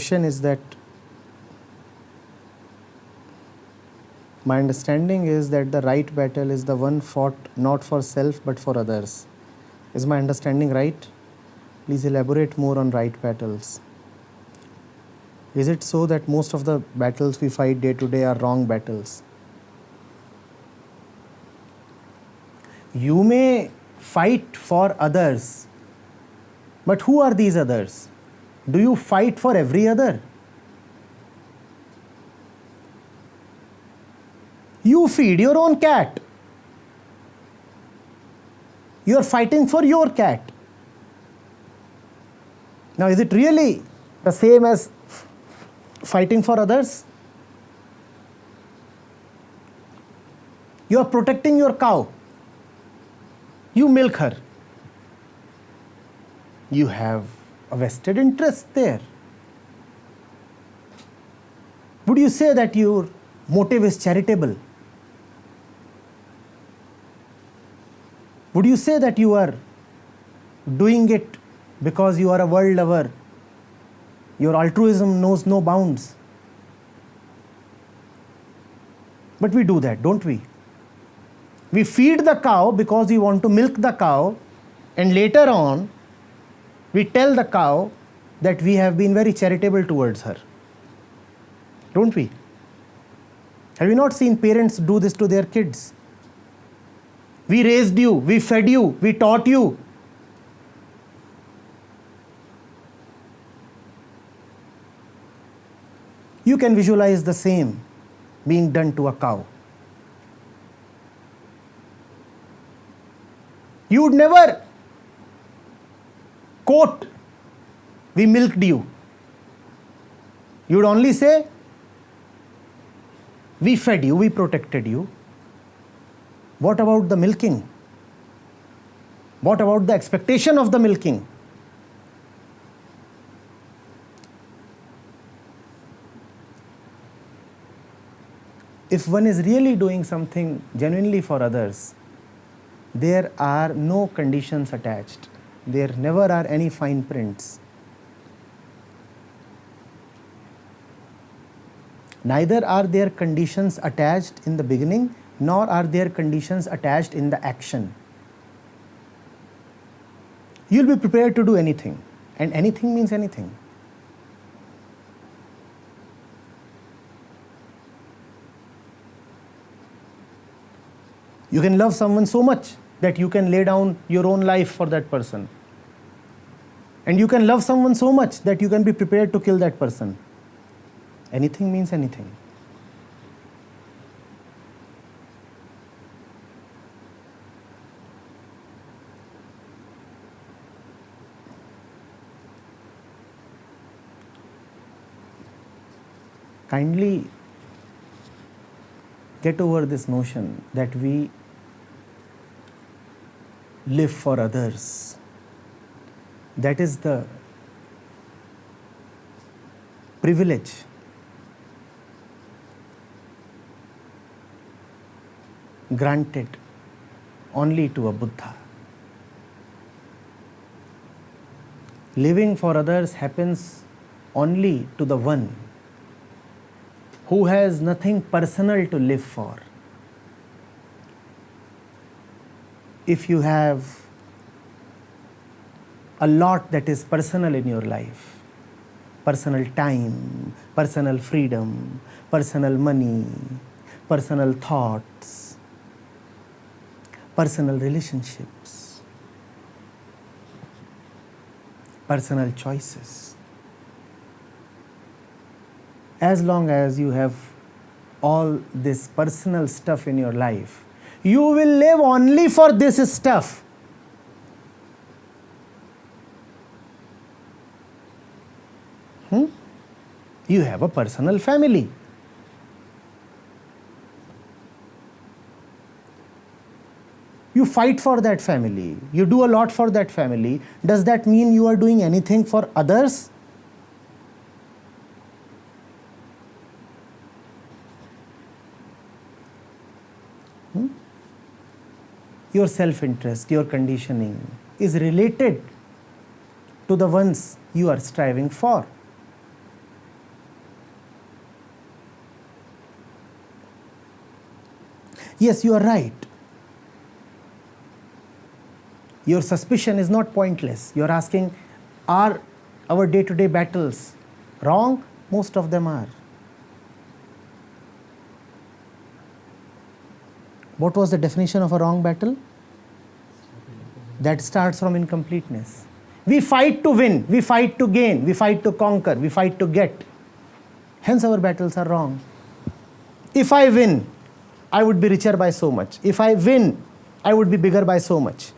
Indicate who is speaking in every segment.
Speaker 1: question is that my understanding is that the right battle is the one fought not for self but for others. Is my understanding right? Please elaborate more on right battles. Is it so that most of the battles we fight day to day are wrong battles? You may fight for others, but who are these others? Do you fight for every other? You feed your own cat. You are fighting for your cat. Now, is it really the same as fighting for others? You are protecting your cow. You milk her. You have a vested interest there. Would you say that your motive is charitable? Would you say that you are doing it because you are a world lover? Your altruism knows no bounds. But we do that, don't we? We feed the cow because we want to milk the cow, and later on, we tell the cow that we have been very charitable towards her. Don't we? Have you not seen parents do this to their kids? We raised you, we fed you, we taught you. You can visualize the same being done to a cow. You would never quote, "We milked you." You would only say, "We fed you, we protected you." What about the milking? What about the expectation of the milking? If one is really doing something genuinely for others, there are no conditions attached. There never are any fine prints. Neither are there conditions attached in the beginning, nor are there conditions attached in the action. You'll be prepared to do anything, and anything means anything. You can love someone so much that you can lay down your own life for that person. And you can love someone so much that you can be prepared to kill that person. Anything means anything. Kindly get over this notion that we live for others. That is the privilege granted only to a Buddha. Living for others happens only to the one who has nothing personal to live for. If you have a lot that is personal in your life, personal time, personal freedom, personal money, personal thoughts, personal relationships, personal choices. As long as you have all this personal stuff in your life, you will live only for this stuff. You have a personal family. You fight for that family. You do a lot for that family. Does that mean you are doing anything for others? Your self-interest, your conditioning is related to the ones you are striving for. Yes, you are right. Your suspicion is not pointless. You are asking, are our day-to-day battles wrong? Most of them are. What was the definition of a wrong battle? That starts from incompleteness. We fight to win, we fight to gain, we fight to conquer, we fight to get. Hence our battles are wrong. If I win, I would be richer by so much. If I win, I would be bigger by so much.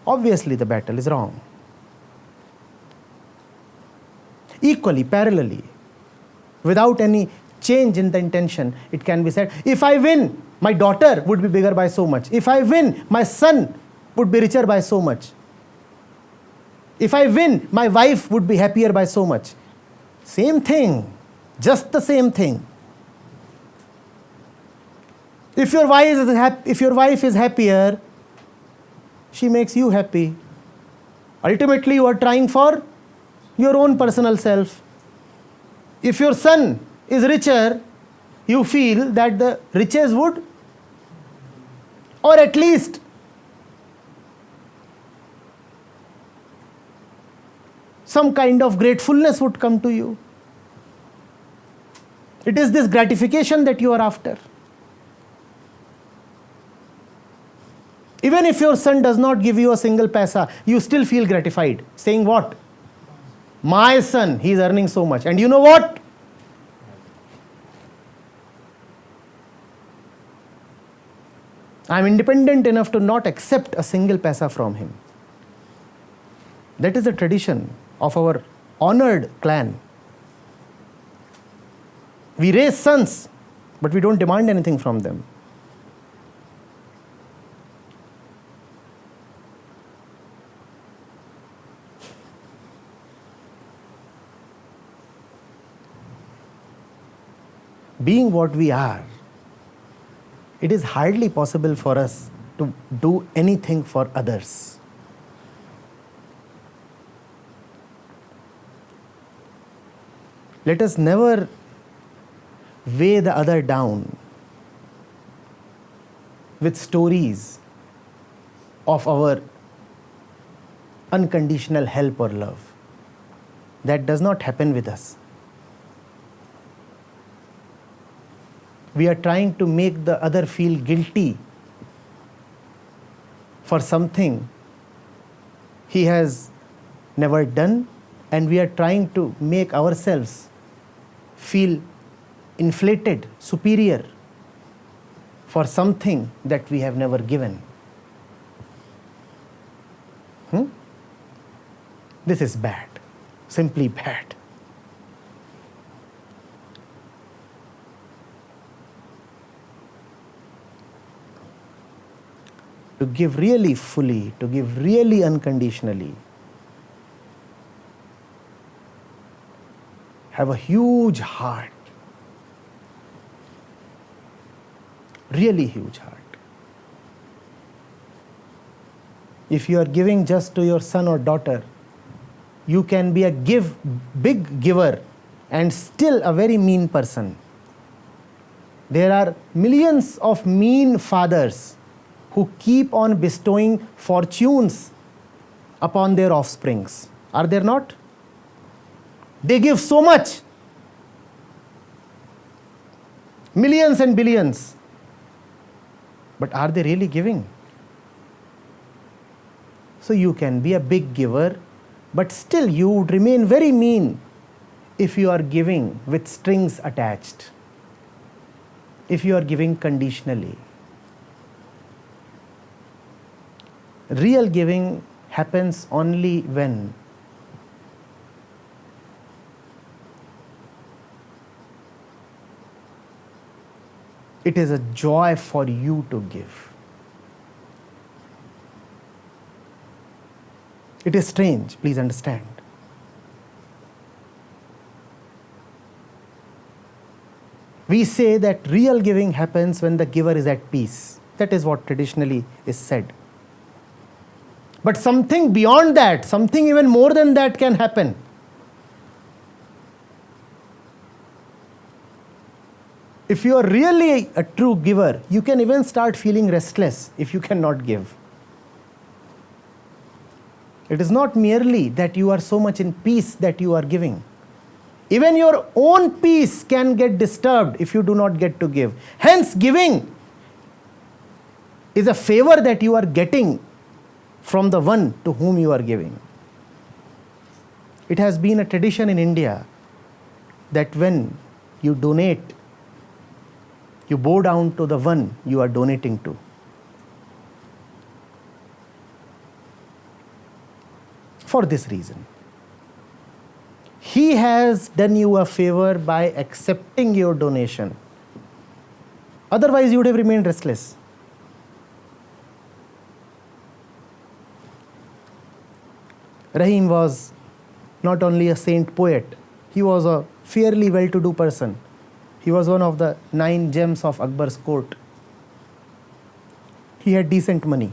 Speaker 1: Obviously the battle is wrong. Equally, parallelly, without any change in the intention, it can be said, if I win, my daughter would be bigger by so much. If I win, my son would be richer by so much. If I win, my wife would be happier by so much. Same thing, just the same thing. If your wife is happier, she makes you happy. Ultimately, you are trying for your own personal self. If your son is richer, you feel that the riches would, or at least some kind of gratefulness would come to you. It is this gratification that you are after. Even if your son does not give you a single paisa, you still feel gratified, saying what? My son, he is earning so much. And you know what? I am independent enough to not accept a single paisa from him. That is the tradition of our honored clan. We raise sons, but we don't demand anything from them. Being what we are, it is hardly possible for us to do anything for others. Let us never weigh the other down with stories of our unconditional help or love. That does not happen with us. We are trying to make the other feel guilty for something he has never done, and we are trying to make ourselves feel inflated, superior for something that we have never given. This is bad, simply bad. To give really fully, to give really unconditionally, have a huge heart, really huge heart. If you are giving just to your son or daughter, you can be a big giver and still a very mean person. There are millions of mean fathers who keep on bestowing fortunes upon their offsprings. Are there not? They give so much, millions and billions, but are they really giving? So you can be a big giver, but still you would remain very mean if you are giving with strings attached, if you are giving conditionally. Real giving happens only when it is a joy for you to give. It is strange, please understand. We say that real giving happens when the giver is at peace. That is what traditionally is said. But something beyond that, something even more than that can happen. If you are really a true giver, you can even start feeling restless if you cannot give. It is not merely that you are so much in peace that you are giving. Even your own peace can get disturbed if you do not get to give. Hence, giving is a favor that you are getting from the one to whom you are giving. It has been a tradition in India that when you donate, you bow down to the one you are donating to. For this reason, he has done you a favor by accepting your donation. Otherwise, you would have remained restless. Rahim was not only a saint poet, he was a fairly well-to-do person. He was one of the 9 gems of Akbar's court. He had decent money.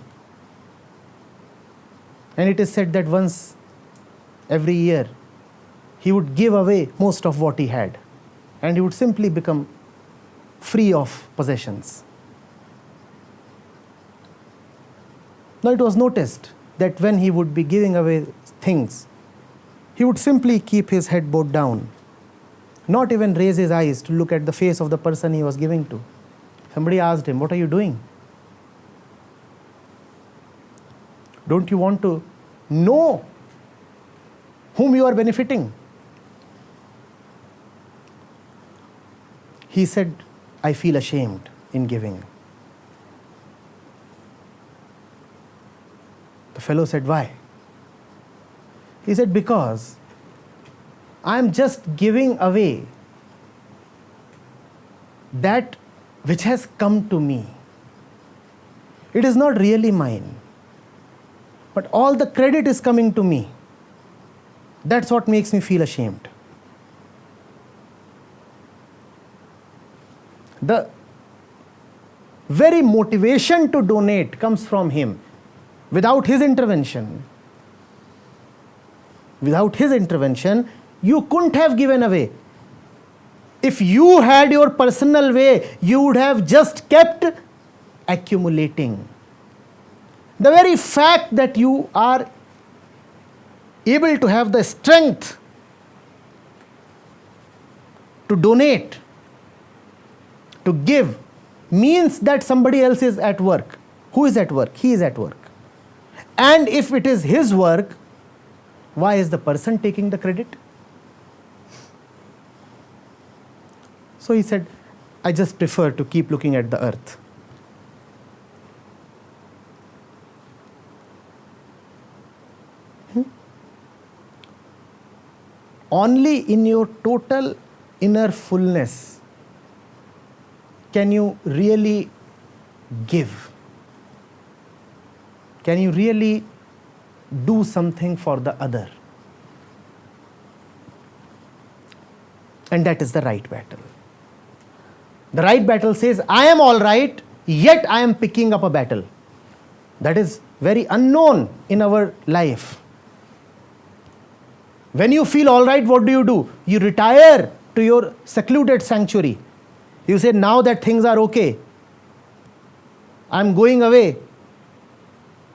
Speaker 1: And it is said that once every year, he would give away most of what he had. And he would simply become free of possessions. Now it was noticed that when he would be giving away things, he would simply keep his head bowed down, not even raise his eyes to look at the face of the person he was giving to. Somebody asked him, "What are you doing? Don't you want to know whom you are benefiting?" He said, "I feel ashamed in giving." The fellow said, "Why?" He said, "Because I am just giving away that which has come to me. It is not really mine, but all the credit is coming to me. That's what makes me feel ashamed." The very motivation to donate comes from him. Without his intervention, you couldn't have given away. If you had your personal way, you would have just kept accumulating. The very fact that you are able to have the strength to donate, to give, means that somebody else is at work. Who is at work? He is at work. And if it is his work, why is the person taking the credit? So he said, "I just prefer to keep looking at the earth." Only in your total inner fullness can you really give. Can you really do something for the other? And that is the right battle. The right battle says, "I am all right, yet I am picking up a battle." That is very unknown in our life. When you feel all right, what do? You retire to your secluded sanctuary. You say, "Now that things are okay, I'm going away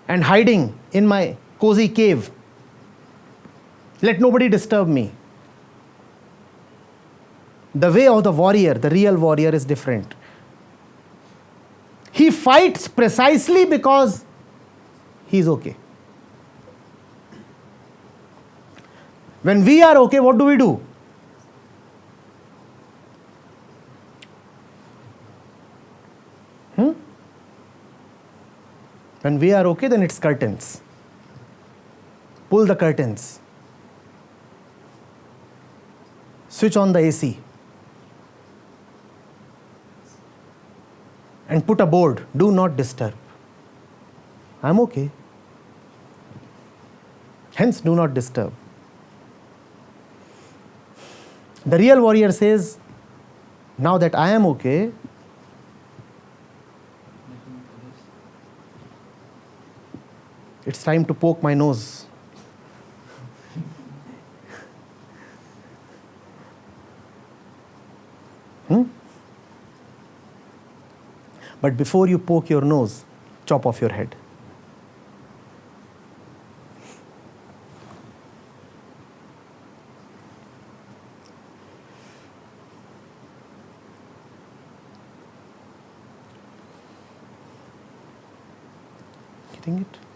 Speaker 1: and hiding in my cozy cave. Let nobody disturb me." The way of the warrior, the real warrior, is different. He fights precisely because he's okay. When we are okay, what do? When we are okay, then it's curtains. Pull the curtains. Switch on the AC. And put a board, "Do not disturb." I'm okay. Hence, do not disturb. The real warrior says, "Now that I am okay, it's time to poke my nose." But before you poke your nose, chop off your head. Getting it?